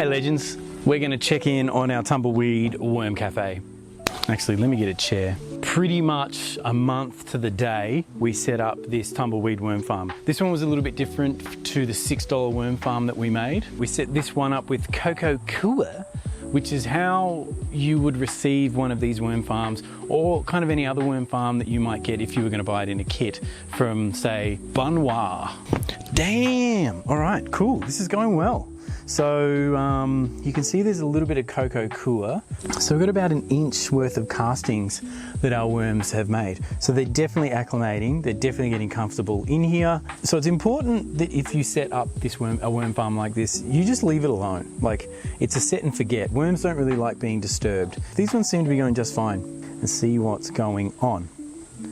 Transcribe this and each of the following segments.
Hey legends, we're going to check in on our Tumbleweed Worm Cafe. Actually, let me get a chair. Pretty much a month to the day, we set up this Tumbleweed Worm Farm. This one was a little bit different to the $6 worm farm that we made. We set this one up with Coco Kua, which is how you would receive one of these worm farms or kind of any other worm farm that you might get if you were going to buy it in a kit from, say, Bunwa. Damn! All right, cool. This is going well. So you can see there's a little bit of Coco Kua. So we've got about an inch worth of castings that our worms have made. So they're definitely acclimating, they're definitely getting comfortable in here. So it's important that if you set up this a worm farm like this, you just leave it alone. Like, it's a set and forget. Worms don't really like being disturbed. These ones seem to be going just fine. Let's see what's going on.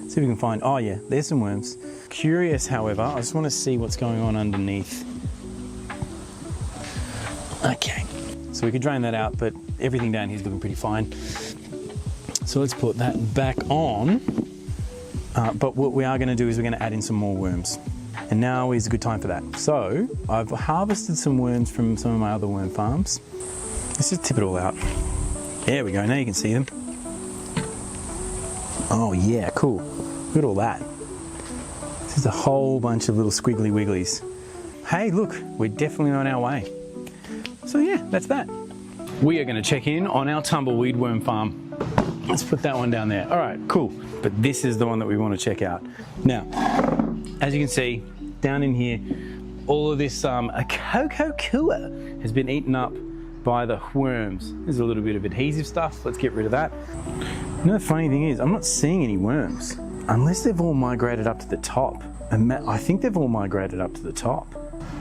See if we can find, oh yeah, there's some worms. Curious, however, I just want to see what's going on underneath. Okay, so we could drain that out, but everything down here is looking pretty fine. So let's put that back on. But what we are going to do is we're going to add in some more worms. And now is a good time for that. So I've harvested some worms from some of my other worm farms. Let's just tip it all out. There we go, now you can see them. Oh yeah, cool. Look at all that. This is a whole bunch of little squiggly wigglies. Hey, look, we're definitely on our way. So yeah, that's that. We are going to check in on our Tumbleweed Worm Farm. Let's put that one down there. All right, cool. But this is the one that we want to check out. Now, as you can see, down in here, all of this Coco Kua has been eaten up by the worms. There's a little bit of adhesive stuff. Let's get rid of that. You know, the funny thing is, I'm not seeing any worms, unless they've all migrated up to the top. And I think they've all migrated up to the top.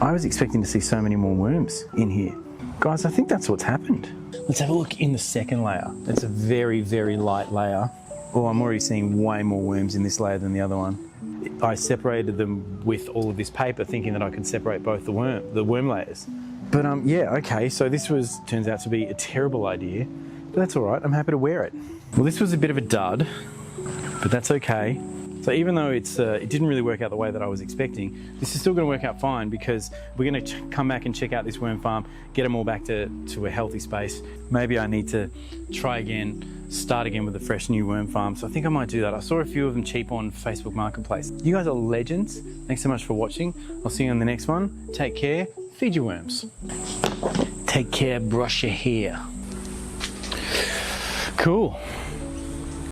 I was expecting to see so many more worms in here. Guys, I think that's what's happened. Let's have a look in the second layer. It's a very, very light layer. Oh, I'm already seeing way more worms in this layer than the other one. I separated them with all of this paper thinking that I could separate both the worm layers. But yeah, okay, so this turns out to be a terrible idea, but that's all right, I'm happy to wear it. Well, this was a bit of a dud, but that's okay. So even though it didn't really work out the way that I was expecting, this is still going to work out fine because we're going to come back and check out this worm farm, get them all back to a healthy space. Maybe I need to try again, start again with a fresh new worm farm. So I think I might do that. I saw a few of them cheap on Facebook Marketplace. You guys are legends. Thanks so much for watching. I'll see you on the next one. Take care. Feed your worms. Take care. Brush your hair. Cool.